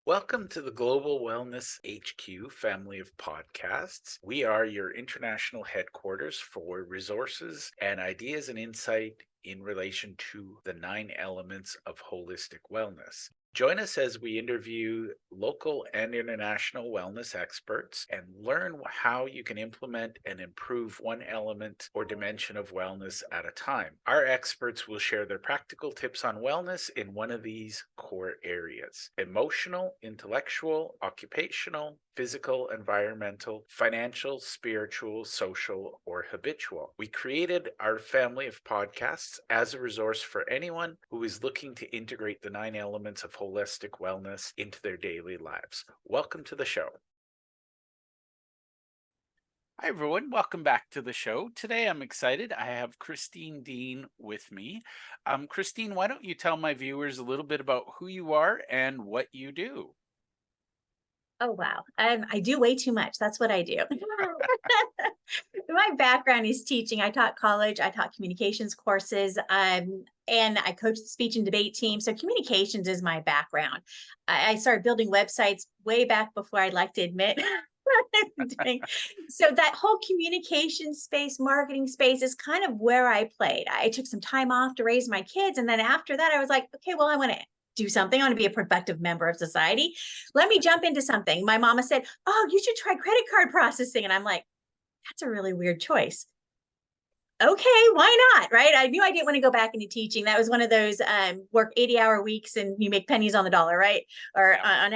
Welcome to the Global Wellness HQ family of podcasts. We are your international headquarters for resources and ideas and insight in relation to the 9 elements of holistic wellness. Join us as we interview local and international wellness experts and learn how you can implement and improve one element or dimension of wellness at a time. Our experts will share their practical tips on wellness in one of these core areas: emotional, intellectual, occupational, physical, environmental, financial, spiritual, social, or habitual. We created our family of podcasts as a resource for anyone who is looking to integrate the 9 elements of holistic wellness into their daily lives. Welcome to the show. Hi, everyone. Welcome back to the show. Today, I'm excited. I have Deane with me. Christine, why don't you tell my viewers a little bit about who you are and what you do? Oh, wow. I do way too much. That's what I do. My background is teaching. I taught college, I taught communications courses, and I coached the speech and debate team. So communications is my background. I started building websites way back before I'd like to admit. So that whole communication space, marketing space is kind of where I played. I took some time off to raise my kids. And then after that, I was like, okay, well, I want to do something. I want to be a productive member of society. Let me jump into something. My mama said, oh, you should try credit card processing. And I'm like, that's a really weird choice. Okay, why not? Right. I knew I didn't want to go back into teaching. That was one of those work 80-hour weeks and you make pennies on the dollar, right? Or Yeah. on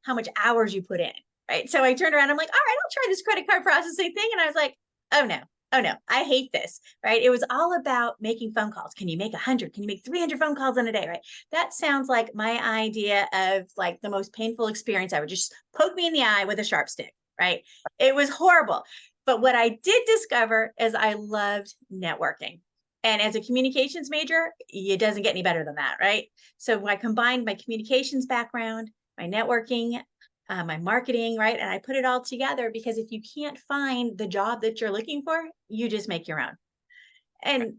how much hours you put in. Right. So I turned around, I'm like, all right, I'll try this credit card processing thing. And I was like, oh no. Oh no, I hate this, right? It was all about making phone calls. Can you make 100? Can you make 300 phone calls in a day, right? That sounds like my idea of like the most painful experience ever. Just poke me in the eye with a sharp stick, right? It was horrible. But what I did discover is I loved networking. And as a communications major, it doesn't get any better than that, right? So I combined my communications background, my networking, my marketing, right? And I put it all together because if you can't find the job that you're looking for, you just make your own. And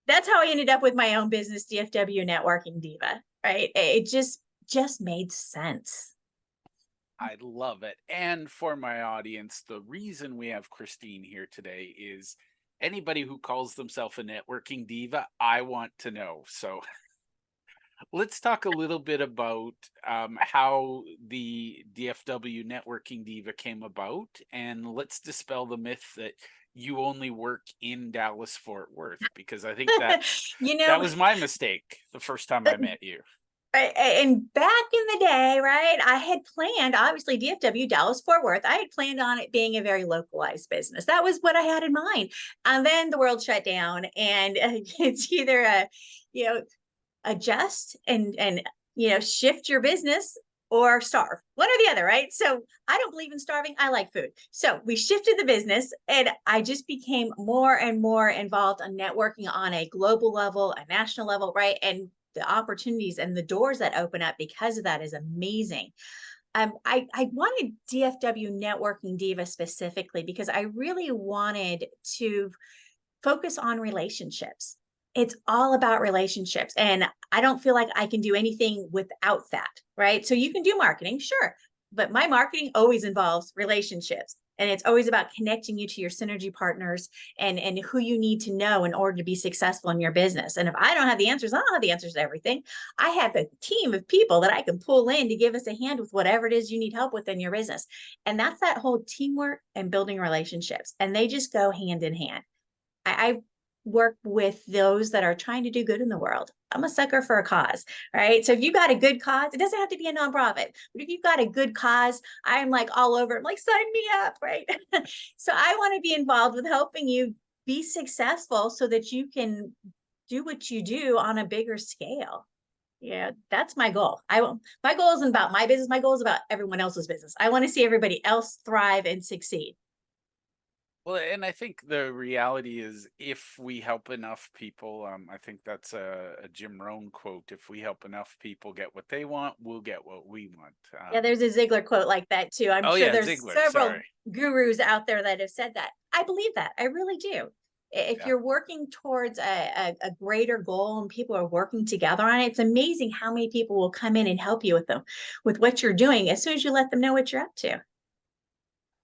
that's how I ended up with my own business, DFW Networking Diva, right? It just made sense. I love it. And for my audience, the reason we have Christine here today is anybody who calls themselves a networking diva, I want to know. So let's talk a little bit about how the DFW networking diva came about, and let's dispel the myth that you only work in Dallas Fort Worth, because I think you that know, was my mistake the first time I met you. And back in the day, right, I had planned, obviously, DFW, Dallas Fort Worth, I had planned on it being a very localized business. That was what I had in mind. And then the world shut down, and it's either you know, adjust and shift your business or starve, one or the other, right? So I don't believe in starving. I like food. So we shifted the business, and I just became more and more involved on networking on a global level, a national level, right? And the opportunities and the doors that open up because of that is amazing. I wanted DFW Networking Diva specifically because I really wanted to focus on relationships. It's all about relationships. And I don't feel like I can do anything without that, right? So you can do marketing, sure, but my marketing always involves relationships. And it's always about connecting you to your synergy partners and who you need to know in order to be successful in your business. And if I don't have the answers, I don't have the answers to everything. I have a team of people that I can pull in to give us a hand with whatever it is you need help with in your business. And that's that whole teamwork and building relationships. And they just go hand in hand. I work with those that are trying to do good in the world. I'm a sucker for a cause, right? So if you got a good cause, it doesn't have to be a nonprofit, but if you've got a good cause, I'm like all over. I'm like, sign me up, right? So I want to be involved with helping you be successful so that you can do what you do on a bigger scale. Yeah, that's my goal. My goal isn't about my business. My goal is about everyone else's business. I want to see everybody else thrive and succeed. Well, and I think the reality is if we help enough people, I think that's a Jim Rohn quote. If we help enough people get what they want, we'll get what we want. Yeah, there's a Ziegler quote like that too. I'm Oh sure yeah, there's Ziegler. several Sorry. gurus out there that have said that. I believe that. I really do. If Yeah. you're working towards a greater goal and people are working together on it, it's amazing how many people will come in and help you with them, with what you're doing as soon as you let them know what you're up to.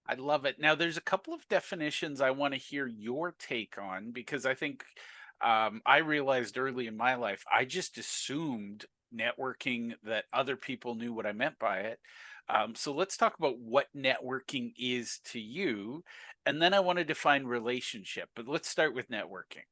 I love it. Now, there's a couple of definitions I want to hear your take on because I think I realized early in my life, I just assumed networking that other people knew what I meant by it. So let's talk about what networking is to you. And then I want to define relationship, but let's start with networking.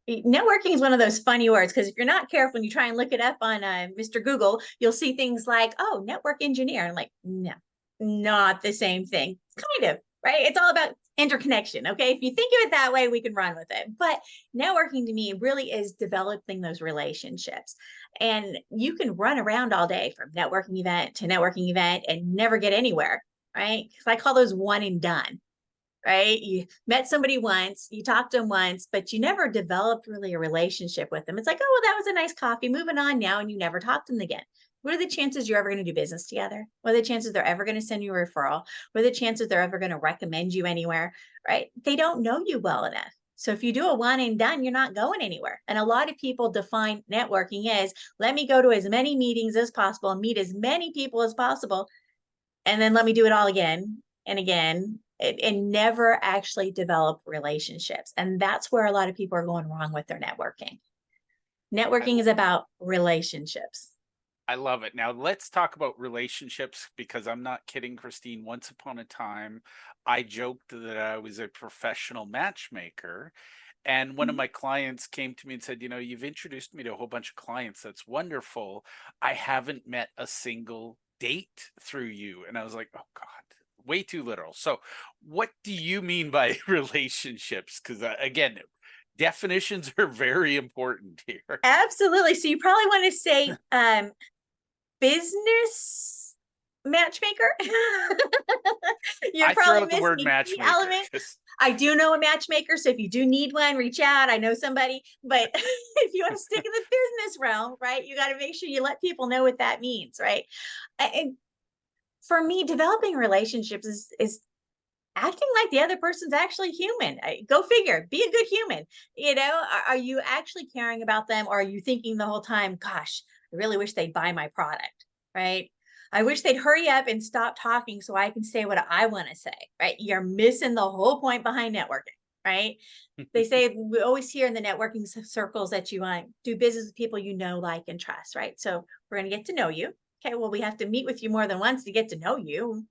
Networking is one of those funny words because if you're not careful and you try and look it up on Mr. Google, you'll see things like, oh, network engineer. And like, no, not the same thing. Kind of, right? It's all about interconnection. Okay. If you think of it that way, we can run with it. But networking to me really is developing those relationships. And you can run around all day from networking event to networking event and never get anywhere, right? Because I call those one and done, right? You met somebody once, you talked to them once, but you never developed really a relationship with them. It's like, oh, well, that was a nice coffee, moving on now, and you never talked to them again. What are the chances you're ever going to do business together? What are the chances they're ever going to send you a referral? What are the chances they're ever going to recommend you anywhere? Right? They don't know you well enough. So if you do a one and done, you're not going anywhere. And a lot of people define networking as let me go to as many meetings as possible and meet as many people as possible, and then let me do it all again and again and never actually develop relationships. And that's where a lot of people are going wrong with their networking. I, Networking l- is about relationships. I love it. Now, let's talk about relationships because I'm not kidding, Christine. Once upon a time, I joked that I was a professional matchmaker. And one of my clients came to me and said, you've introduced me to a whole bunch of clients. That's wonderful. I haven't met a single date through you. And I was like, oh, God, way too literal. So, what do you mean by relationships? Because, again, definitions are very important here. Absolutely. So you probably want to say business matchmaker. You're I throw probably out the missing word a key matchmaker element. because I do know a matchmaker, so if you do need one, reach out. I know somebody, but if you want to stick in the business realm, right, you got to make sure you let people know what that means, right? And for me, developing relationships is acting like the other person's actually human. Go figure, be a good human. Are you actually caring about them, or are you thinking the whole time, gosh, I really wish they'd buy my product, right? I wish they'd hurry up and stop talking so I can say what I want to say, right? You're missing the whole point behind networking, right? They say we always hear in the networking circles that you want do business with people you know, like, and trust, right? So we're going to get to know you. Okay, well, we have to meet with you more than once to get to know you.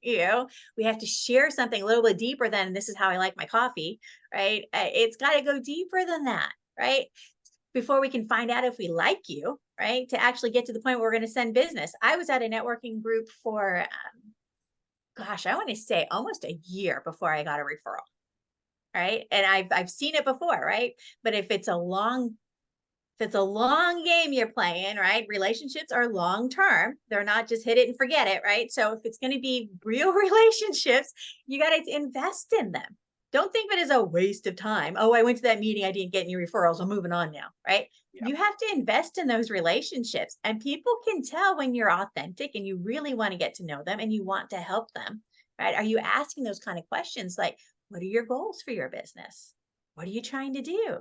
We have to share something a little bit deeper than this is how I like my coffee, right? It's got to go deeper than that, right? Before we can find out if we like you, right? To actually get to the point where we're going to send business. I was at a networking group for, gosh, I want to say almost a year before I got a referral, right? And I've seen it before, right? But if it's a long game you're playing, right? Relationships are long term. They're not just hit it and forget it, right? So if it's going to be real relationships, you got to invest in them. Don't think of it as a waste of time. Oh, I went to that meeting, I didn't get any referrals, I'm moving on now, right? yeah, You have to invest in those relationships, and people can tell when you're authentic and you really want to get to know them and you want to help them, right? Are you asking those kind of questions like, what are your goals for your business? What are you trying to do?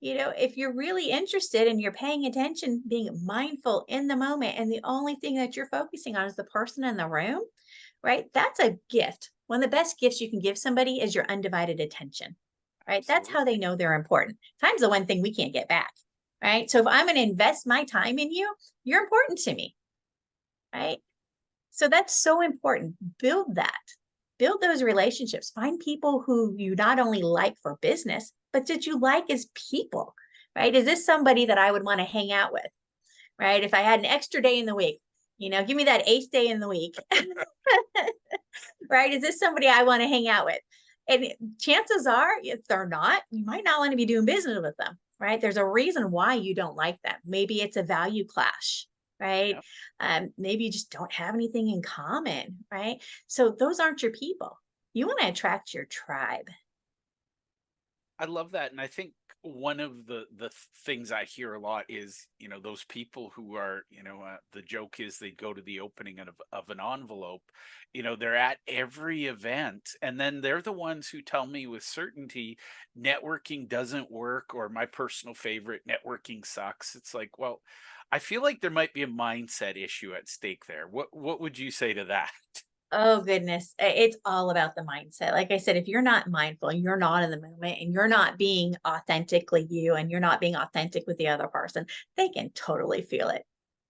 If you're really interested and you're paying attention, being mindful in the moment, and the only thing that you're focusing on is the person in the room, right? That's a gift. One of the best gifts you can give somebody is your undivided attention, right? That's how they absolutely. know they're important. Time's the one thing we can't get back, right? So if I'm going to invest my time in you, you're important to me, right? So that's so important. Build that. Build those relationships. Find people who you not only like for business, but that you like as people, right? Is this somebody that I would want to hang out with, right? If I had an extra day in the week, give me that eighth day in the week, right? Is this somebody I want to hang out with? And chances are, if they're not, you might not want to be doing business with them, right? There's a reason why you don't like them. Maybe it's a value clash, right? Yeah. Maybe you just don't have anything in common, right? So those aren't your people. You want to attract your tribe. I love that. And I think one of the things I hear a lot is, those people who are, the joke is they go to the opening of an envelope, they're at every event, and then they're the ones who tell me with certainty networking doesn't work, or my personal favorite, networking sucks. It's like, well, I feel like there might be a mindset issue at stake there. What would you say to that? Oh goodness, it's all about the mindset. Like I said, if you're not mindful, you're not in the moment, and you're not being authentically you, and you're not being authentic with the other person, they can totally feel it.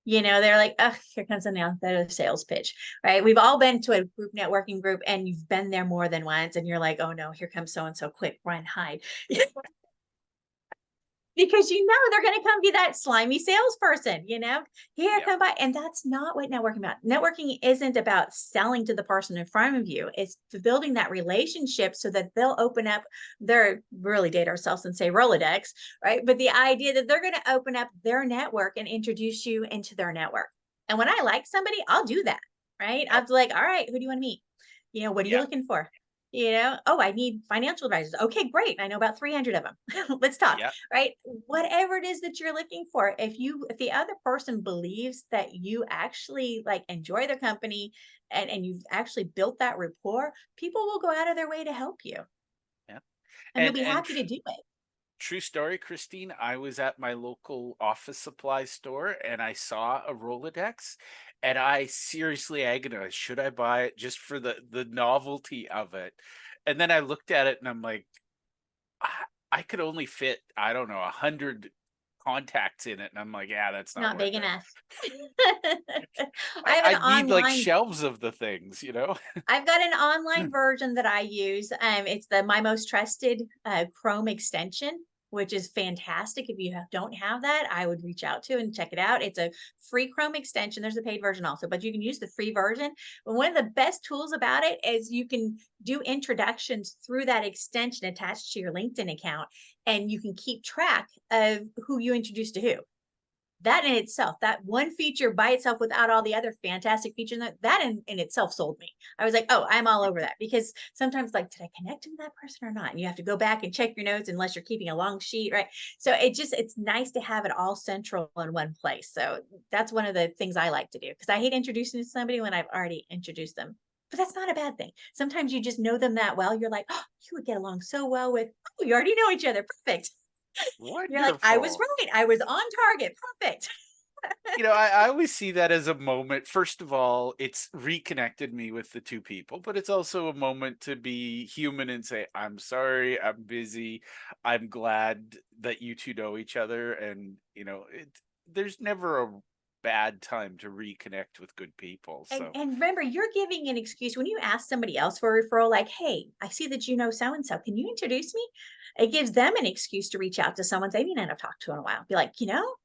They're like, oh, here comes another sales pitch, right? We've all been to a group networking group, and you've been there more than once, and you're like, oh no, here comes so and so, quick, run, hide. Because they're going to come be that slimy salesperson, here Yeah. come by. And that's not what networking about. Networking isn't about selling to the person in front of you. It's building that relationship so that they'll open up their, really date ourselves and say Rolodex, right? But the idea that they're going to open up their network and introduce you into their network. And when I like somebody, I'll do that, right? Yep. I'm like, all right, who do you want to meet? What are you Yeah. looking for? Oh, I need financial advisors. Okay, great. I know about 300 of them. Let's talk, Yeah. right? Whatever it is that you're looking for, if the other person believes that you actually like enjoy their company, and you've actually built that rapport, people will go out of their way to help you, Yeah. and they'll And be and happy to do it. true story, Christine. I was at my local office supply store and I saw a Rolodex, and I seriously agonized, should I buy it just for the novelty of it? And then I looked at it and I'm like, I, I could only fit, I don't know, 100 contacts in it. And I'm like, yeah, that's not Not worth big it. enough. I have an I need like online shelves of the things. I've got an online version that I use. It's the My Most Trusted Chrome extension, which is fantastic. If you don't have that, I would reach out to and check it out. It's a free Chrome extension. There's a paid version also, but you can use the free version. But one of the best tools about it is you can do introductions through that extension attached to your LinkedIn account, and you can keep track of who you introduced to who. That in itself, that one feature by itself without all the other fantastic features, that in itself sold me. I was like, oh, I'm all over that, because sometimes, like, did I connect to that person or not? And you have to go back and check your notes unless you're keeping a long sheet, right? So it's nice to have it all central in one place. So that's one of the things I like to do, because I hate introducing to somebody when I've already introduced them. But that's not a bad thing. Sometimes you just know them that well. You're like, oh, you would get along so well with, oh, you already know each other. Perfect. You're like, I was Wonderful. right. I was on target. Perfect. I always see that as a moment. First of all, it's reconnected me with the two people, but it's also a moment to be human and say, I'm sorry, I'm busy. I'm glad that you two know each other. And, there's never a bad time to reconnect with good people. And So, and remember, you're giving an excuse when you ask somebody else for a referral, like, "Hey, I see that you know so and so. Can you introduce me?" It gives them an excuse to reach out to someone they may not have talked to in a while. Be like,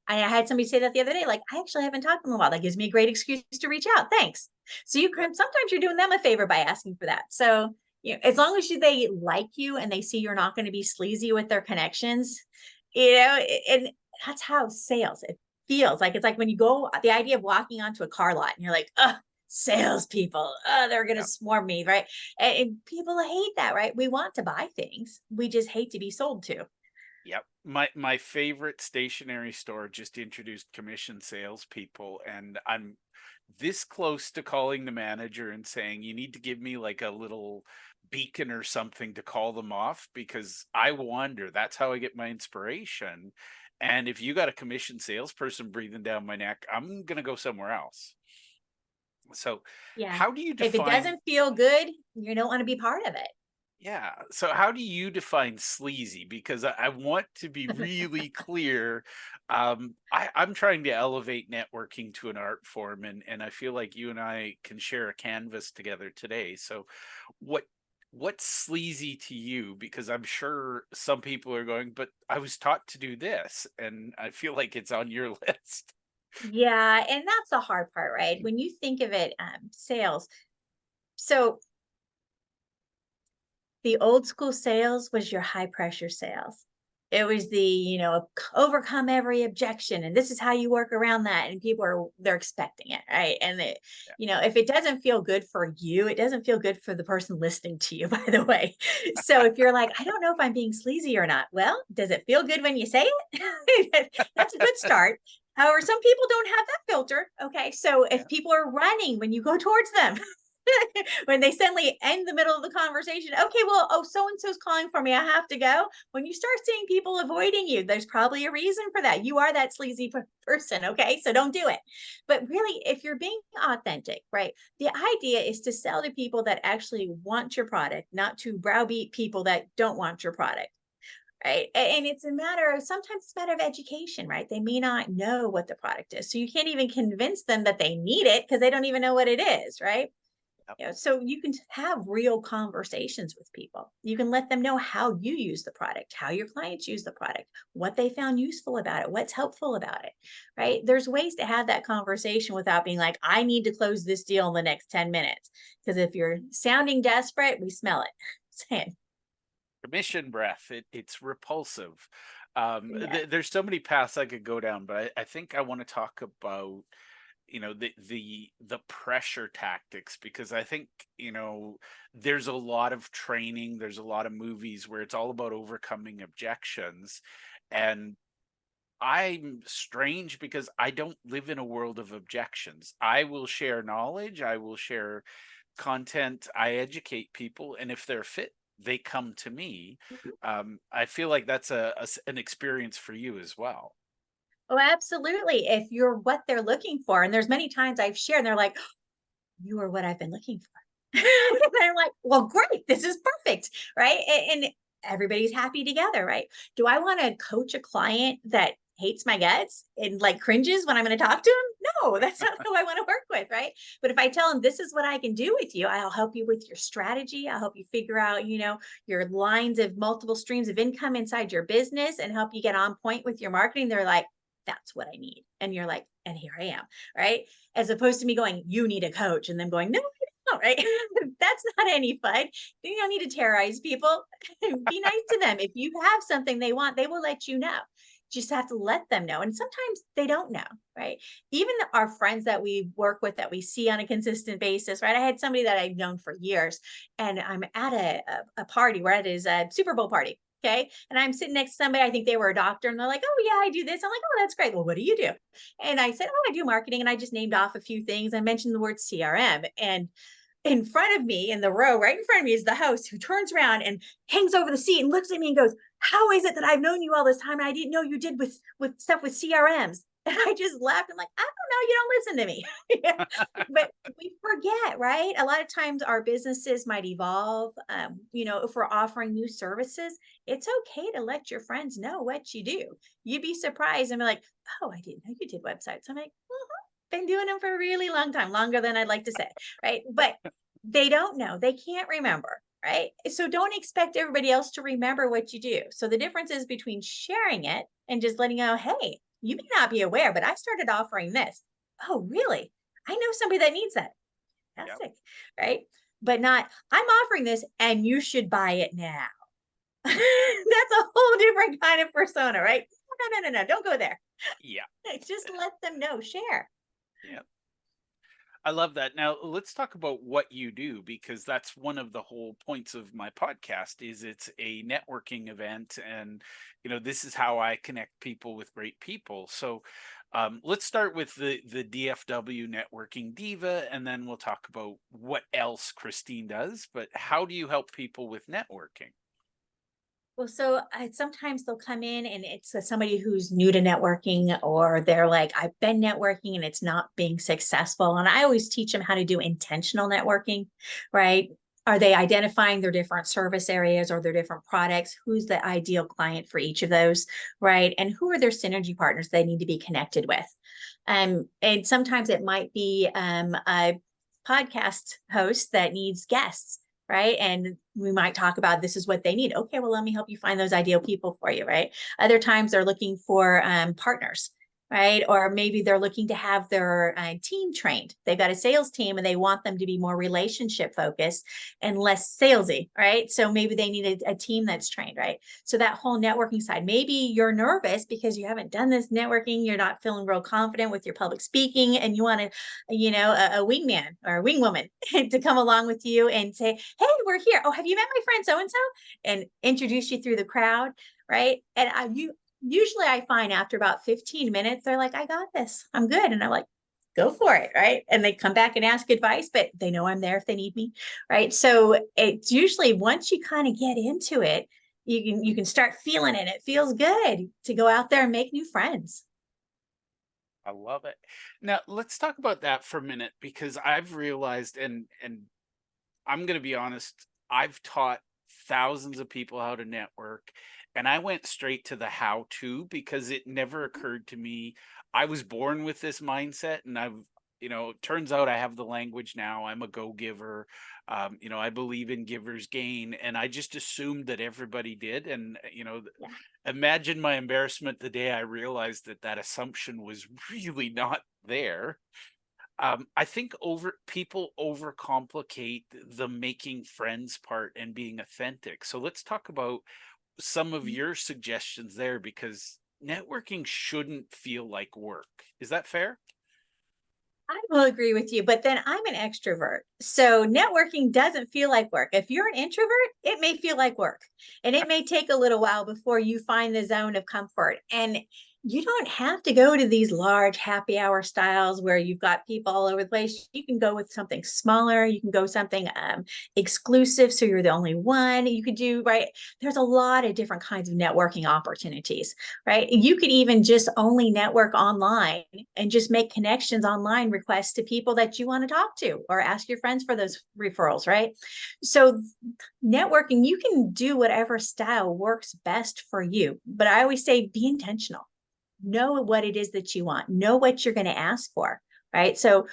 I had somebody say that the other day, like, I actually haven't talked to them in a while. That gives me a great excuse to reach out. Thanks. So you yeah, can sometimes you're doing them a favor by asking for that. So as long as they like you and they see you're not going to be sleazy with their connections, and that's how sales. It feels like it's like when you go the idea of walking onto a car lot and you're like, oh, salespeople, oh, they're going to yeah. swarm me, right? And people hate that, right? We want to buy things, we just hate to be sold to. Yep. My favorite stationery store just introduced commission salespeople, and I'm this close to calling the manager and saying, you need to give me like a little beacon or something to call them off, because I wander. That's how I get my inspiration. And if you got a commission salesperson breathing down my neck, I'm gonna go somewhere else. So Yeah. how do you If it define doesn't feel good, you don't want to be part of Yeah. So how do you define sleazy? Because I want to be really clear. I'm trying to elevate networking to an art form, and I feel like you and I can share a canvas together today. So what what's sleazy to you? Because I'm sure some people are going, but I was taught to do this, and I feel like it's on your list. Yeah, and that's the hard part, right? When you think of it, sales. So the old school sales was your high pressure sales. It was the, overcome every objection. And this is how you work around that. And they're expecting it. Right. And Yeah. if it doesn't feel good for you, it doesn't feel good for the person listening to you, by the way. So if you're like, I don't know if I'm being sleazy or not. Well, does it feel good when you say it? That's a good start. However, some people don't have that filter. Okay. So Yeah. if people are running when you go towards them, when they suddenly end the middle of the conversation, okay, well, oh, so and so's calling for me. I have to go. When you start seeing people avoiding you, there's probably a reason for that. You are that sleazy person. Okay. So don't do it. But really, if you're being authentic, right, the idea is to sell to people that actually want your product, not to browbeat people that don't want your product. Right. And sometimes it's a matter of education, right? They may not know what the product is. So you can't even convince them that they need it because they don't even know what it is. Right. Yep. So you can have real conversations with people. You can let them know how you use the product, how your clients use the product, what they found useful about it, what's helpful about it, right? There's ways to have that conversation without being like, I need to close this deal in the next 10 minutes. Because if you're sounding desperate, we smell it. Saying, Commission breath. It's repulsive. yeah. There's so many paths I could go down, but I think I want to talk about the pressure tactics, because I think there's a lot of training, there's a lot of movies where it's all about overcoming objections, and I'm strange because I don't live in a world of objections. I will share knowledge, I will share content, I educate people, and if they're fit, they come to me. I feel like that's an experience for you as well. Oh, absolutely. If you're what they're looking for, and there's many times I've shared, and they're like, you are what I've been looking for. And I'm like, well, great. This is perfect. Right. And everybody's happy together. Right. Do I want to coach a client that hates my guts and like cringes when I'm going to talk to him? No, that's not who I want to work with. Right. But if I tell him this is what I can do with you, I'll help you with your strategy. I'll help you figure out, your lines of multiple streams of income inside your business and help you get on point with your marketing. They're like, that's what I need. And you're like, and here I am. Right. As opposed to me going, you need a coach, and them going, no, I don't, right? That's not any fun. You don't need to terrorize people. Be nice to them. If you have something they want, they will let you know. Just have to let them know. And sometimes they don't know, right? Even our friends that we work with that we see on a consistent basis, right? I had somebody that I've known for years, and I'm at a party where it is a Super Bowl party. Okay. And I'm sitting next to somebody, I think they were a doctor, and they're like, oh, yeah, I do this. I'm like, oh, that's great. Well, what do you do? And I said, oh, I do marketing. And I just named off a few things. I mentioned the word CRM. And in front of me, in the row right in front of me, is the host, who turns around and hangs over the seat and looks at me and goes, how is it that I've known you all this time and I didn't know you did with stuff with CRMs? And I just laughed. I'm like, I don't know. You don't listen to me. But we forget, right? A lot of times our businesses might evolve. If we're offering new services, it's okay to let your friends know what you do. You'd be surprised and be like, oh, I didn't know you did websites. I'm like, been doing them for a really long time, longer than I'd like to say, right? But they don't know, they can't remember, right? So don't expect everybody else to remember what you do. So the difference is between sharing it and just letting you know, hey, you may not be aware, but I started offering this. Oh, really? I know somebody that needs that. Yep. Fantastic, right? But not, I'm offering this and you should buy it now. That's a whole different kind of persona, right? No, don't go there. Yeah. Just let them know, share. Yeah. I love that. Now let's talk about what you do, because that's one of the whole points of my podcast. Is it's a networking event, and this is how I connect people with great people. So let's start with the DFW networking diva, and then we'll talk about what else Christine does. But how do you help people with networking? Well, so sometimes they'll come in and it's somebody who's new to networking, or they're like, I've been networking and it's not being successful. And I always teach them how to do intentional networking, right? Are they identifying their different service areas or their different products? Who's the ideal client for each of those, right? And who are their synergy partners they need to be connected with? And sometimes it might be a podcast host that needs guests, right? And we might talk about this is what they need. Okay, well, let me help you find those ideal people for you, right? Other times they're looking for partners. right? Or maybe they're looking to have their team trained. They've got a sales team and they want them to be more relationship focused and less salesy, right? So maybe they need a team that's trained, right? So that whole networking side, maybe you're nervous because you haven't done this networking, you're not feeling real confident with your public speaking, and you want to, a wingman or a wingwoman to come along with you and say, hey, we're here. Oh, have you met my friend so and so? And introduce you through the crowd, right? And usually I find after about 15 minutes, they're like, I got this. I'm good. And I'm like, go for it. Right. And they come back and ask advice, but they know I'm there if they need me. Right. So it's usually once you kind of get into it, you can start feeling it. It feels good to go out there and make new friends. I love it. Now, let's talk about that for a minute because I've realized, and I'm going to be honest, I've taught thousands of people how to network, and I went straight to the how to because it never occurred to me. I was born with this mindset, and it turns out I have the language now. I'm a go giver. I believe in givers gain, and I just assumed that everybody did. And, Yeah. imagine my embarrassment the day I realized that that assumption was really not there. I think people overcomplicate the making friends part and being authentic. So let's talk about some of your suggestions there because networking shouldn't feel like work. Is that fair? I will agree with you, but then I'm an extrovert. So networking doesn't feel like work. If you're an introvert, it may feel like work and it may take a little while before you find the zone of comfort. And you don't have to go to these large happy hour styles where you've got people all over the place. You can go with something smaller. You can go something exclusive. So you're the only one. You could do, right? There's a lot of different kinds of networking opportunities, right? You could even just only network online and just make connections online requests to people that you want to talk to or ask your friends for those referrals, right? So networking, you can do whatever style works best for you. But I always say be intentional. Know what it is that you want. Know what you're going to ask for, right? So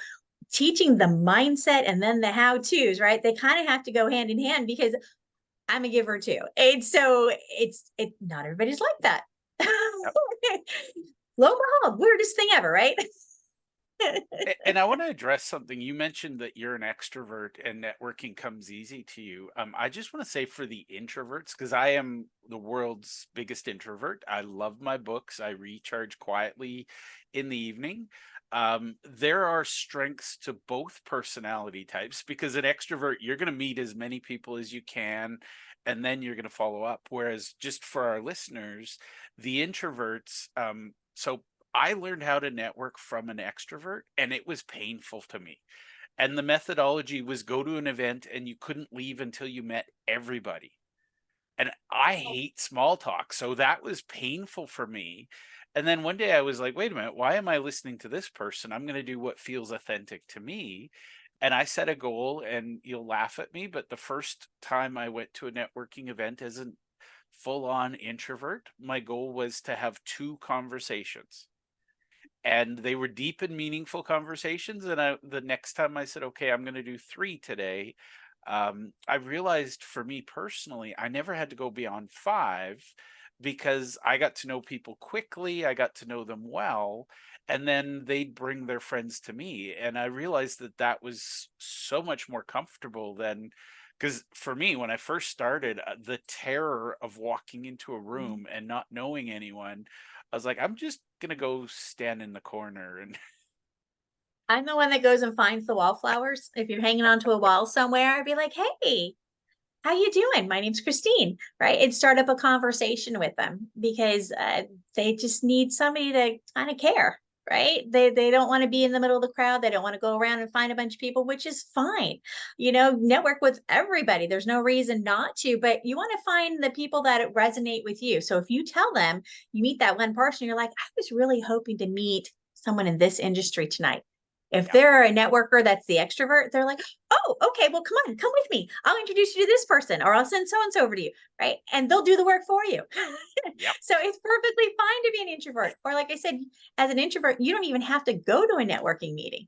teaching the mindset and then the how to's, right? They kind of have to go hand in hand because I'm a giver too. And so it not everybody's like that. Lo and behold, weirdest thing ever, right? And I want to address something. You mentioned that you're an extrovert and networking comes easy to you. I just want to say for the introverts, because I am the world's biggest introvert. I love my books. I recharge quietly in the evening. There are strengths to both personality types because an extrovert, you're going to meet as many people as you can, and then you're going to follow up. Whereas just for our listeners, the introverts, so I learned how to network from an extrovert, and it was painful to me. And the methodology was go to an event and you couldn't leave until you met everybody. And I hate small talk. So that was painful for me. And then one day I was like, wait a minute, why am I listening to this person? I'm going to do what feels authentic to me. And I set a goal, and you'll laugh at me, but the first time I went to a networking event as a full on introvert, my goal was to have two conversations, and they were deep and meaningful conversations. And the next time I said, okay, I'm going to do three today, I realized for me personally, I never had to go beyond five because I got to know people quickly. I got to know them well. And then they'd bring their friends to me. And I realized that that was so much more comfortable than, because for me, when I first started, the terror of walking into a room and not knowing anyone, I was like, I'm just gonna go stand in the corner and I'm the one that goes and finds the wallflowers. If you're hanging onto a wall somewhere, I'd be like, hey, how you doing? My name's Christine, right? And start up a conversation with them because they just need somebody to kind of care, right? They don't want to be in the middle of the crowd. They don't want to go around and find a bunch of people, which is fine. Network with everybody. There's no reason not to, but you want to find the people that resonate with you. So if you tell them you meet that one person, you're like, I was really hoping to meet someone in this industry tonight. If yeah, they're a networker that's the extrovert, they're like, oh, okay, well, come with me. I'll introduce you to this person or I'll send so and so over to you. Right. And they'll do the work for you. yep, So it's perfectly fine to be an introvert. Or, like I said, as an introvert, you don't even have to go to a networking meeting.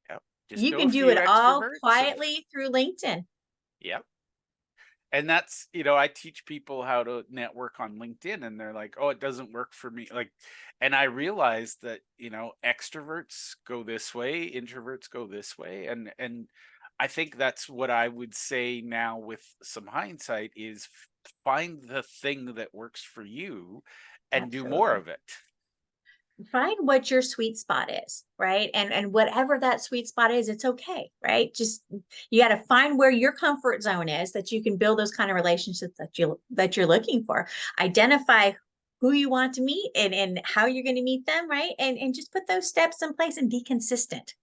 yep. Just You know a can do few it all extroverts and quietly through LinkedIn. yep. And that's, I teach people how to network on LinkedIn and they're like, "Oh, it doesn't work for me." Like, and I realized that, extroverts go this way, introverts go this way. And I think that's what I would say now with some hindsight is find the thing that works for you and do more Absolutely. of it. Find what your sweet spot is, right? And whatever that sweet spot is, it's okay, right? Just you got to find where your comfort zone is that you can build those kind of relationships that you're looking for. Identify who you want to meet and how you're going to meet them, right? And just put those steps in place and be consistent.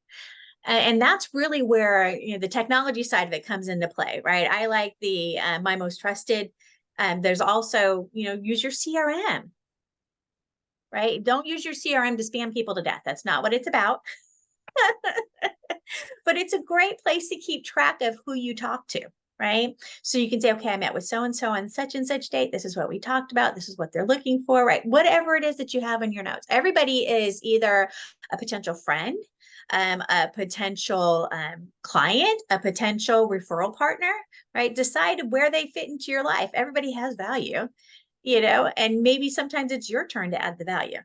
And that's really where the technology side of it comes into play, right? I like the my most trusted. There's also use your CRM, right? Don't use your CRM to spam people to death. That's not what it's about. But it's a great place to keep track of who you talk to, right? So you can say, okay, I met with so and so on such and such date. This is what we talked about. This is what they're looking for, right? Whatever it is that you have in your notes. Everybody is either a potential friend, a potential client, a potential referral partner, right? Decide where they fit into your life. Everybody has value, and maybe sometimes it's your turn to add the value.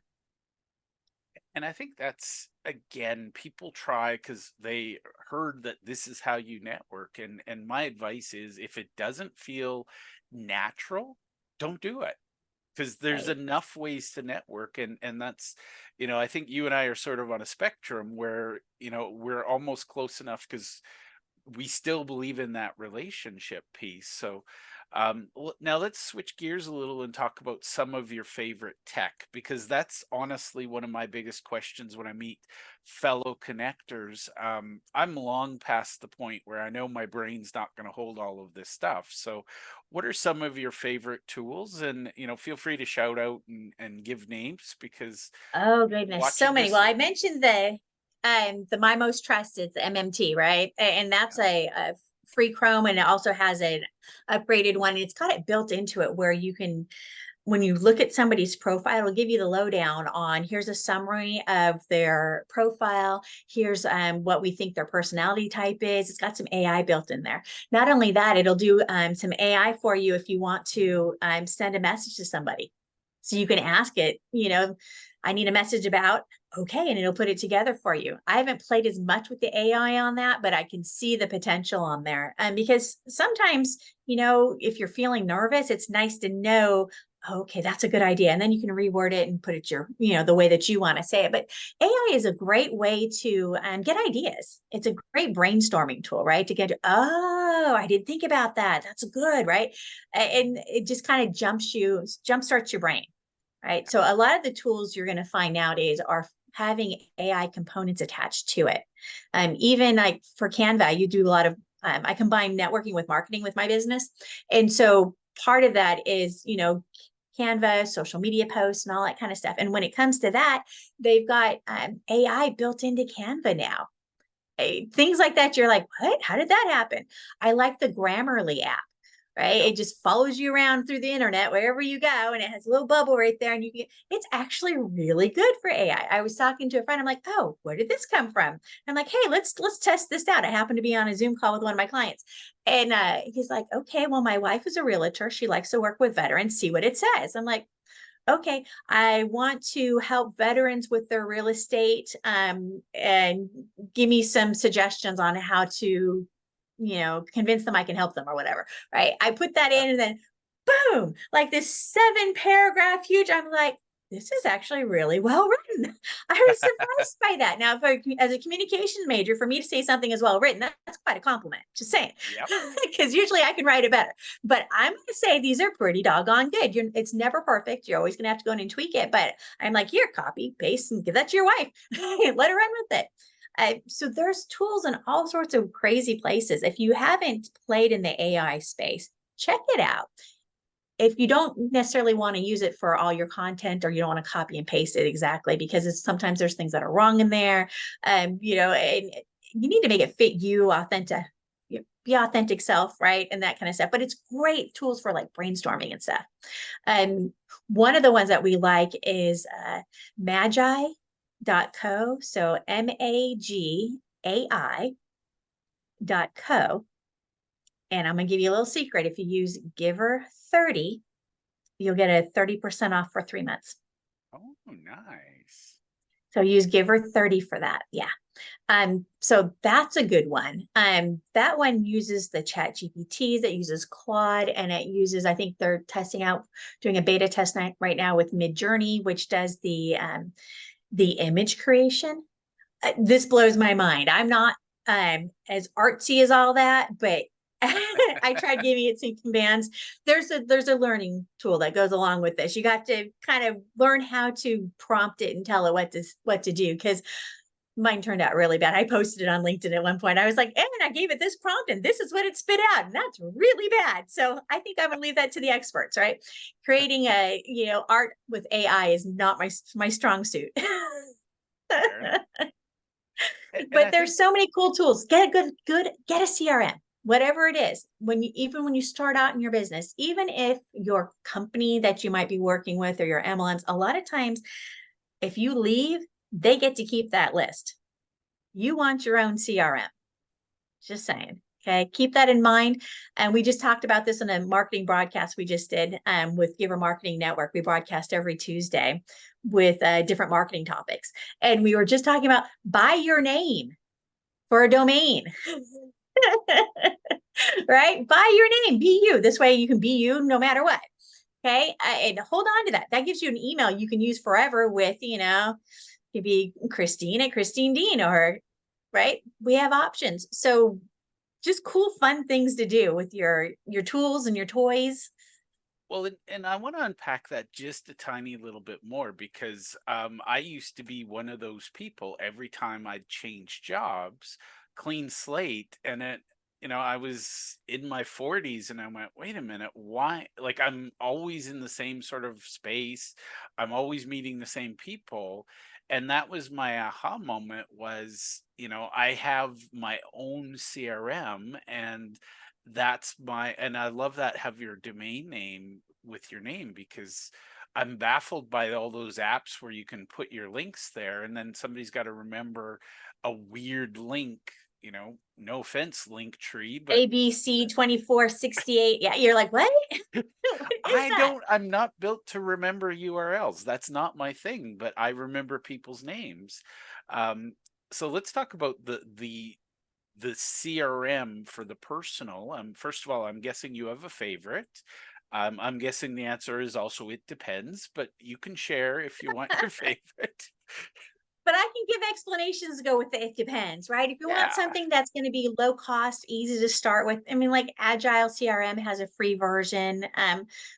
And I think that's again, people try because they heard that this is how you network. And my advice is if it doesn't feel natural, don't do it. Because there's Right. enough ways to network. And that's, I think you and I are sort of on a spectrum where, we're almost close enough because we still believe in that relationship piece. So now let's switch gears a little and talk about some of your favorite tech, because that's honestly one of my biggest questions when I meet fellow connectors. I'm long past the point where I know my brain's not going to hold all of this stuff. So what are some of your favorite tools? And feel free to shout out and give names, because Oh goodness, so watching many. Well, this. I mentioned the my most trusted, the MMT, right? And that's a free Chrome, and it also has an upgraded one. It's got it built into it where you can, when you look at somebody's profile, it'll give you the lowdown on here's a summary of their profile. Here's what we think their personality type is. It's got some AI built in there. Not only that, it'll do some AI for you if you want to send a message to somebody. So you can ask it, I need a message about, okay, and it'll put it together for you. I haven't played as much with the AI on that, but I can see the potential on there. Because sometimes, if you're feeling nervous, it's nice to know, okay, that's a good idea. And then you can reword it and put it the way that you want to say it. But AI is a great way to get ideas. It's a great brainstorming tool, right? To get, oh, I didn't think about that. That's good, right? And it just kind of jumpstarts your brain, right? So a lot of the tools you're going to find nowadays are having AI components attached to it. Even like for Canva, you do a lot of, I combine networking with marketing with my business. And so part of that is, Canva, social media posts, and all that kind of stuff. And when it comes to that, they've got AI built into Canva now. Things like that, you're like, what? How did that happen? I like the Grammarly app, right? Yep. It just follows you around through the internet wherever you go, and it has a little bubble right there, and it's actually really good for AI. I was talking to a friend, I'm like, oh, where did this come from? I'm like, hey, let's test this out. I happened to be on a Zoom call with one of my clients, and he's like, okay, well, my wife is a realtor. She likes to work with veterans. See what it says. I'm like, okay, I want to help veterans with their real estate, and give me some suggestions on how to, convince them I can help them or whatever. Right. I put that Yeah. in, and then boom, like this 7 paragraph huge. I'm like, this is actually really well written. I was surprised by that. Now, as a communications major, for me to say something is well written, that's quite a compliment. Just saying, Yep. because usually I can write it better. But I'm going to say these are pretty doggone good. It's never perfect. You're always going to have to go in and tweak it. But I'm like, here, copy, paste, and give that to your wife. Let her run with it. So there's tools in all sorts of crazy places. If you haven't played in the AI space, check it out. If you don't necessarily want to use it for all your content, or you don't want to copy and paste it exactly, because sometimes there's things that are wrong in there, and you need to make it fit you, authentic, be authentic self, right? And that kind of stuff. But it's great tools for like brainstorming and stuff. One of the ones that we like is magi.co. So MAGAI.co. And I'm going to give you a little secret. If you use Giver 30, you'll get a 30% off for 3 months. Oh, nice. So use Giver 30 for that. Yeah. So that's a good one. That one uses the Chat GPTs, it uses Claude, and it uses, I think they're testing out, doing a beta test right now with Midjourney, which does the image creation. This blows my mind. I'm not as artsy as all that, but I tried giving it some commands. There's a learning tool that goes along with this. You got to kind of learn how to prompt it and tell it what to do, because mine turned out really bad. I posted it on LinkedIn at one point. I was like, and I gave it this prompt and this is what it spit out. And that's really bad. So I think I'm gonna leave that to the experts, right? Creating art with AI is not my strong suit. Fair enough. And I But think, there's so many cool tools. Get a get a CRM, whatever it is. Even when you start out in your business, even if your company that you might be working with or your MLMs, a lot of times if you leave, they get to keep that list. You want your own CRM. Just saying. Okay. Keep that in mind. And we just talked about this in a marketing broadcast we just did with Giver Marketing Network. We broadcast every Tuesday with different marketing topics. And we were just talking about buy your name for a domain. Right? Buy your name, be you. This way you can be you no matter what. Okay. And hold on to that. That gives you an email you can use forever with, it could be Christine at Christine Deane, or right. We have options. So just cool, fun things to do with your tools and your toys. well, and I want to unpack that just a tiny little bit more because I used to be one of those people. Every time I'd change jobs, clean slate, and I was in my 40s, and I went, wait a minute, why? Like, I'm always in the same sort of space. I'm always meeting the same people. And that was my aha moment was, I have my own CRM, and and I love that have your domain name with your name, because I'm baffled by all those apps where you can put your links there and then somebody's got to remember a weird link, no offense, link tree, but ABC 2468. Yeah, you're like, what? What is that? I'm not built to remember URLs. That's not my thing, but I remember people's names. Um, so let's talk about the CRM for the personal. First of all, I'm guessing you have a favorite. I'm guessing the answer is also it depends, but you can share if you want your favorite. But I can give explanations to go with it depends, right? If you want Yeah. something that's going to be low cost, easy to start with, I mean, like Agile CRM has a free version,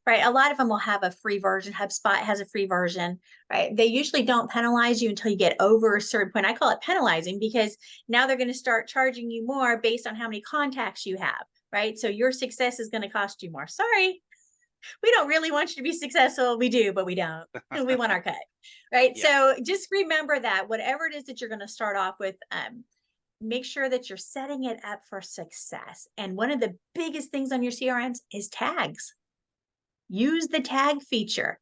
right? A lot of them will have a free version. HubSpot has a free version, right? They usually don't penalize you until you get over a certain point. I call it penalizing because now they're going to start charging you more based on how many contacts you have, right? So your success is going to cost you more. Sorry, we don't really want you to be successful. We do, but we don't. We want our cut, right? Yeah. So just remember that whatever it is that you're going to start off with, make sure that you're setting it up for success. And one of the biggest things on your CRMs is tags. Use the tag feature,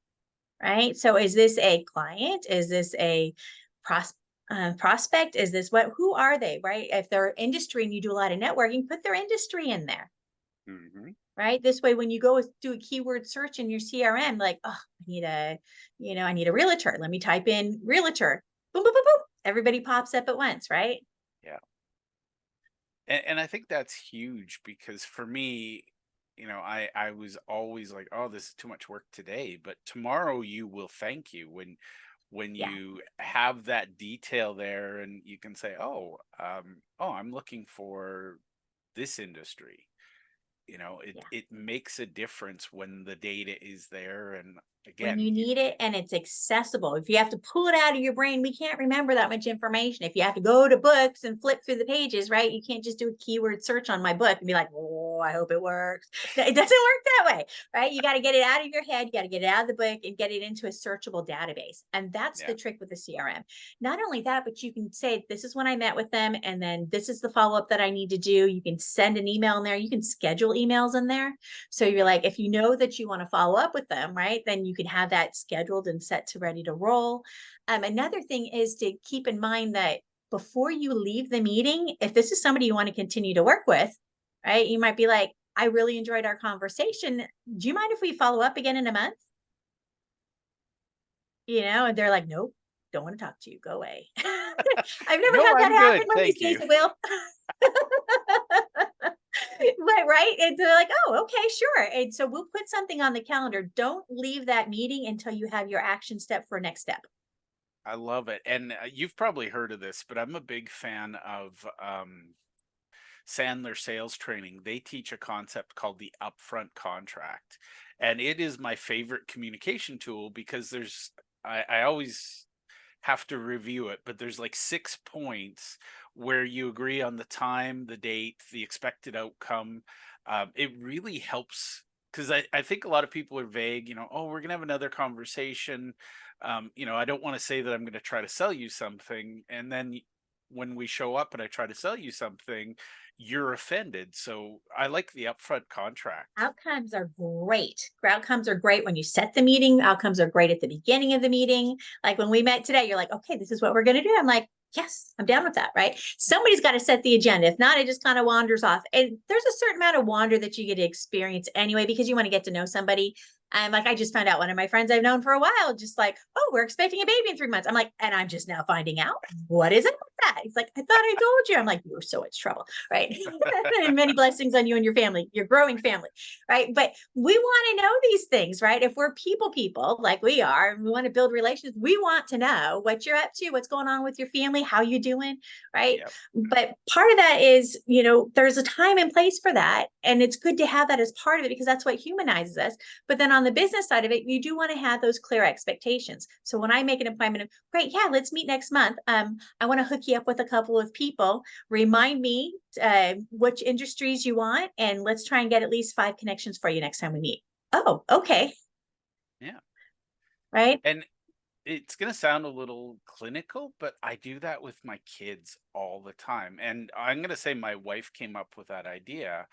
right? So is this a client? Is this a prospect? Is this who are they, right? If they're industry and you do a lot of networking, put their industry in there, Hmm. right? This way, when you go do a keyword search in your CRM, like, oh, I need a realtor. Let me type in realtor. Boom, boom, boom, boom. Everybody pops up at once, right? Yeah. And I think that's huge because for me, I was always like, oh, this is too much work today, but tomorrow you will thank you when Yeah, you have that detail there and you can say, oh, I'm looking for this industry. It yeah. it makes a difference when the data is there. And When again, you need it and it's accessible. If you have to pull it out of your brain, we can't remember that much information. If you have to go to books and flip through the pages, right? You can't just do a keyword search on my book and be like, oh, I hope it works. It doesn't work that way, right? You got to get it out of your head. You got to get it out of the book and get it into a searchable database. And that's yeah, the trick with the CRM. Not only that, but you can say, this is when I met with them. And then this is the follow up that I need to do. You can send an email in there. You can schedule emails in there. So you're yeah, like, if you know that you want to follow up with them, right, then you can have that scheduled and set to ready to roll. Another thing is to keep in mind that before you leave the meeting, if this is somebody you want to continue to work with, right, you might be like, I really enjoyed our conversation. Do you mind if we follow up again in a month? And they're like, nope, don't want to talk to you. Go away. I've never No, had that I'm happen. good. One of these Thank days you. it will. But right. And they're like, oh, okay, sure. And so we'll put something on the calendar. Don't leave that meeting until you have your action step for next step. I love it. And you've probably heard of this, but I'm a big fan of Sandler sales training. They teach a concept called the upfront contract. And it is my favorite communication tool because I always have to review it, but there's like 6 points where you agree on the time, the date, the expected outcome. It really helps because I think a lot of people are vague, oh, we're going to have another conversation. I don't want to say that I'm going to try to sell you something. And then when we show up and I try to sell you something, you're offended. So I like the upfront contract. Outcomes are great. Outcomes are great when you set the meeting. Outcomes are great at the beginning of the meeting. Like when we met today, you're like, okay, this is what we're going to do. I'm like, yes, I'm down with that, right? Somebody's got to set the agenda. If not, it just kind of wanders off. And there's a certain amount of wander that you get to experience anyway, because you want to get to know somebody. And like, I just found out one of my friends I've known for a while, just like, oh, we're expecting a baby in 3 months. I'm like, and I'm just now finding out what is it with that? He's like, I thought I told you. I'm like, you're so much trouble, right? And many blessings on you and your family, your growing family, right? But we want to know these things, right? If we're people like we are, and we want to build relations, we want to know what you're up to, what's going on with your family, how you doing, right? Yep. But part of that is, there's a time and place for that. And it's good to have that as part of it because that's what humanizes us. But then on the business side of it, you do want to have those clear expectations. So when I make an appointment of, great, yeah, let's meet next month. I want to hook you up with a couple of people. Remind me which industries you want, and let's try and get at least 5 connections for you next time we meet. Oh, okay. Yeah. Right. And it's going to sound a little clinical, but I do that with my kids all the time. And I'm going to say my wife came up with that idea.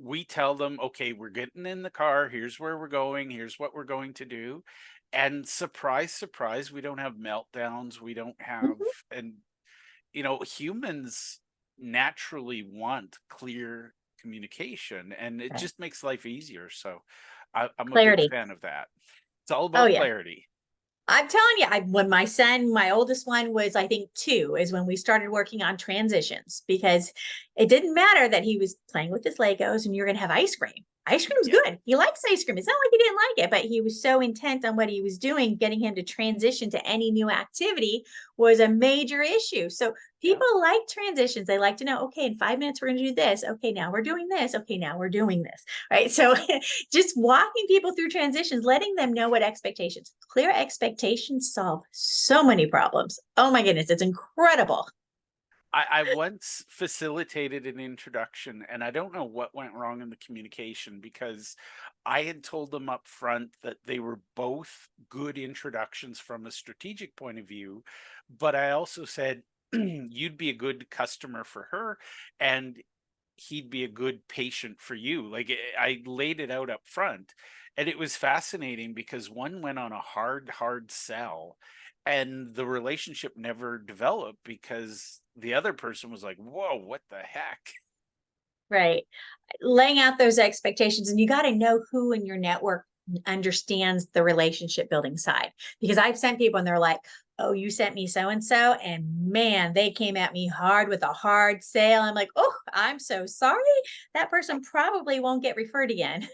We tell them, okay, we're getting in the car. Here's where we're going. Here's what we're going to do. And surprise, surprise, we don't have meltdowns. We don't have, Mhm. and, humans naturally want clear communication and it Right. just makes life easier. So I'm a big Clarity. fan of that. It's all Oh about yeah. clarity. I'm telling you, when my oldest one was, I think 2, is when we started working on transitions because it didn't matter that he was playing with his Legos and you're going to have ice cream. Ice cream's Yeah. good. He likes ice cream. It's not like he didn't like it, but he was so intent on what he was doing, getting him to transition to any new activity was a major issue. So Yeah. people like transitions. They like to know, okay, in 5 minutes, we're going to do this. Okay, now we're doing this. Okay, now we're doing this. Right. So just walking people through transitions, letting them know what expectations, clear expectations solve so many problems. Oh my goodness, it's incredible. I once facilitated an introduction and I don't know what went wrong in the communication because I had told them up front that they were both good introductions from a strategic point of view, but I also said you'd be a good customer for her and he'd be a good patient for you. Like I laid it out up front. And it was fascinating because one went on a hard sell and the relationship never developed because the other person was like, whoa, what the heck? Right. Laying out those expectations, and you got to know who in your network understands the relationship building side. Because I've sent people and they're like, oh, you sent me so and so, and man, they came at me hard with a hard sale. I'm like, oh, I'm so sorry. That person probably won't get referred again.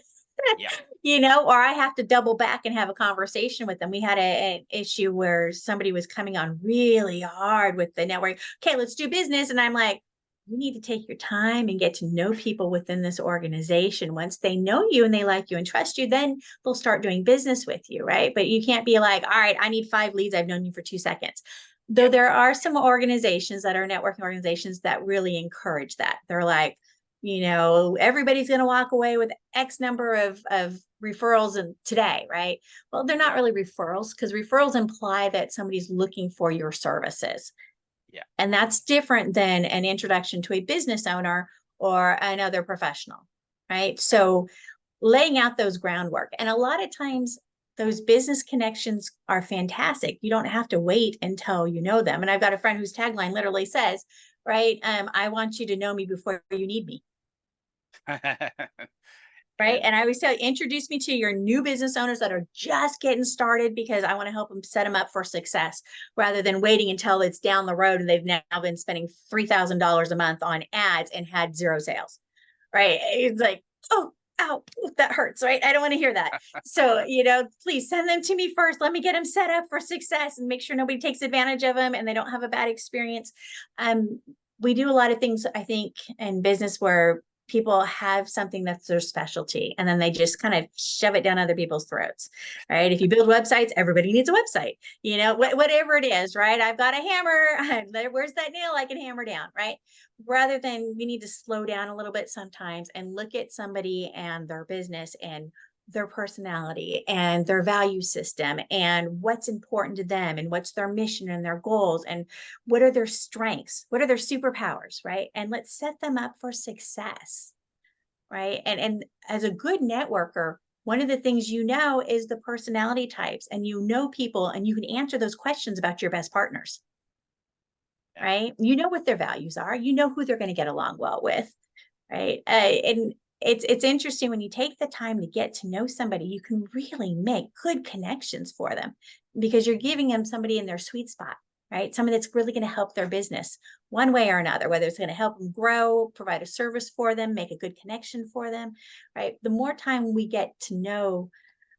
Yeah. Or I have to double back and have a conversation with them. We had an issue where somebody was coming on really hard with the network. Okay, let's do business. And I'm like, you need to take your time and get to know people within this organization. Once they know you and they like you and trust you, then they'll start doing business with you, right? But you can't be like, all right, I need 5 leads. I've known you for 2 seconds. Though Yep. there are some organizations that are networking organizations that really encourage that. They're like, everybody's going to walk away with X number of referrals and today, right? Well, they're not Yeah. really referrals because referrals imply that somebody's looking for your services. Yeah. And that's different than an introduction to a business owner or another professional, right? So laying out those groundwork. And a lot of times those business connections are fantastic. You don't have to wait until you know them. And I've got a friend whose tagline literally says, right, I want you to know me before you need me. right? And And I always tell you, introduce me to your new business owners that are just getting started because I want to help them set them up for success rather than waiting until it's down the road and they've now been spending $3,000 a month on ads and had zero sales, right? It's like, oh, ow, that hurts, right? I don't want to hear that. So, please send them to me first. Let me get them set up for success and make sure nobody takes advantage of them and they don't have a bad experience. Um, we do a lot of things, I think, in business where people have something that's their specialty and then they just kind of shove it down other people's throats, right? If you build websites, everybody needs a website, whatever it is, right? I've got a hammer. Where's that nail I can hammer down, right? Rather than we need to slow down a little bit sometimes and look at somebody and their business and their personality and their value system and what's important to them and what's their mission and their goals and what are their strengths, what are their superpowers, right? And let's set them up for success, right? And as a good networker, one of the things is the personality types and people and you can answer those questions about your best partners, yeah, right? You know what their values are, you know who they're going to get along well with, right? And it's interesting when you take the time to get to know somebody, you can really make good connections for them because you're giving them somebody in their sweet spot, right? Somebody that's really going to help their business one way or another, whether it's going to help them grow, provide a service for them, make a good connection for them, right? The more time we get to know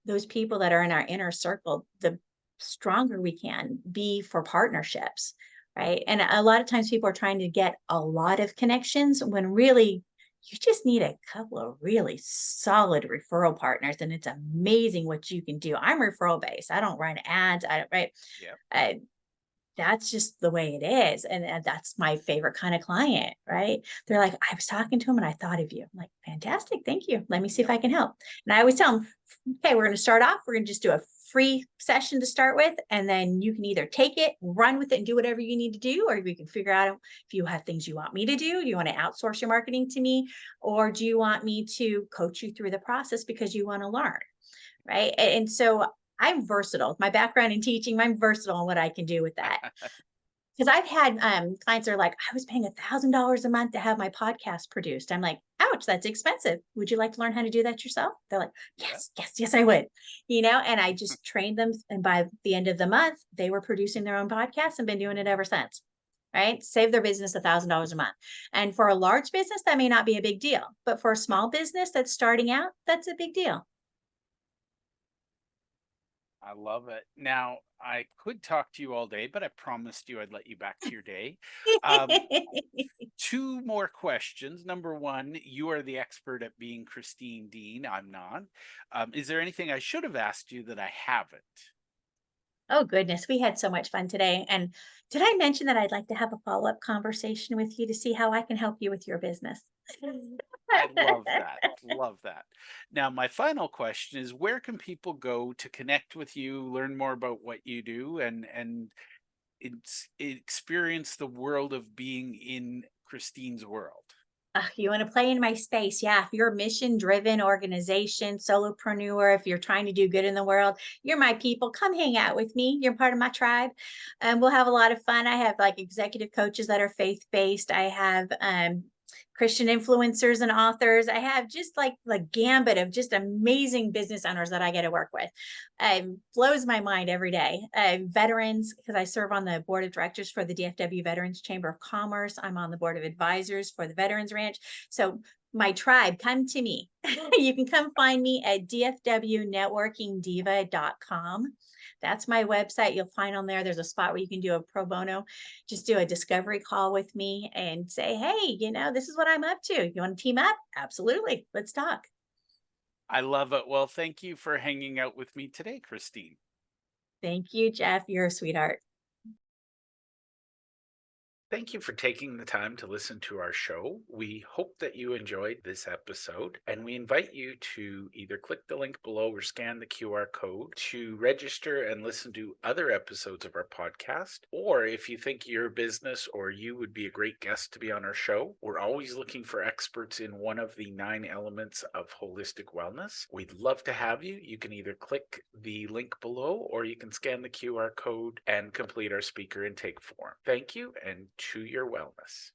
those people that are in our inner circle, the stronger we can be for partnerships, right? And a lot of times people are trying to get a lot of connections when really you just need a couple of really solid referral partners and it's amazing what you can do. I'm referral based. I don't run ads. I don't, right? yeah, Uh, that's just the way it is. And that's my favorite kind of client, right? They're like, I was talking to him and I thought of you. I'm like, fantastic. Thank you. Let me see if yeah. I can help. And I always tell them, okay, we're going to start off. We're going to just do a free session to start with. And then you can either take it, run with it, and do whatever you need to do, or we can figure out if you have things you want me to do. Do you want to outsource your marketing to me? Or do you want me to coach you through the process because you want to learn? Right. And so I'm versatile. My background in teaching, I'm versatile in what I can do with that. Because I've had clients that are like, I was paying $1,000 a month to have my podcast produced. I'm like, ouch, that's expensive. Would you like to learn how to do that yourself? They're like, Yeah. yes, yes, yes, I would. And I just trained them. And by the end of the month, they were producing their own podcast and been doing it ever since. Right. Save their business $1,000 a month. And for a large business, that may not be a big deal. But for a small business that's starting out, that's a big deal. I love it. Now, I could talk to you all day, but I promised you I'd let you back to your day. Um, Two more questions. Number one, you are the expert at being Christine Deane. I'm not. Is there anything I should have asked you that I haven't? Oh, goodness. We had so much fun today. And did I mention that I'd like to have a follow-up conversation with you to see how I can help you with your business? I love that. Love that. Now, my final question is where can people go to connect with you, learn more about what you do, and experience the world of being in Christine's world? You want to play in my space? Yeah. If you're a mission-driven organization, solopreneur, if you're trying to do good in the world, you're my people. Come hang out with me. You're part of my tribe. And we'll have a lot of fun. I have like executive coaches that are faith-based. I have Christian influencers and authors. I have just like the gambit of just amazing business owners that I get to work with. Blows my mind every day. Veterans, because I serve on the board of directors for the DFW Veterans Chamber of Commerce. I'm on the board of advisors for the Veterans Ranch. So my tribe, come to me. You can come find me at dfwnetworkingdiva.com. That's my website. You'll find on there, there's a spot where you can do a pro bono, just do a discovery call with me and say, hey, this is what I'm up to. You want to team up? Absolutely. Let's talk. I love it. Well, thank you for hanging out with me today, Christine. Thank you, Jeff. You're a sweetheart. Thank you for taking the time to listen to our show. We hope that you enjoyed this episode, and we invite you to either click the link below or scan the QR code to register and listen to other episodes of our podcast. Or if you think your business or you would be a great guest to be on our show, we're always looking for experts in one of the 9 elements of holistic wellness. We'd love to have you. You can either click the link below or you can scan the QR code and complete our speaker intake form. Thank you, and to your wellness.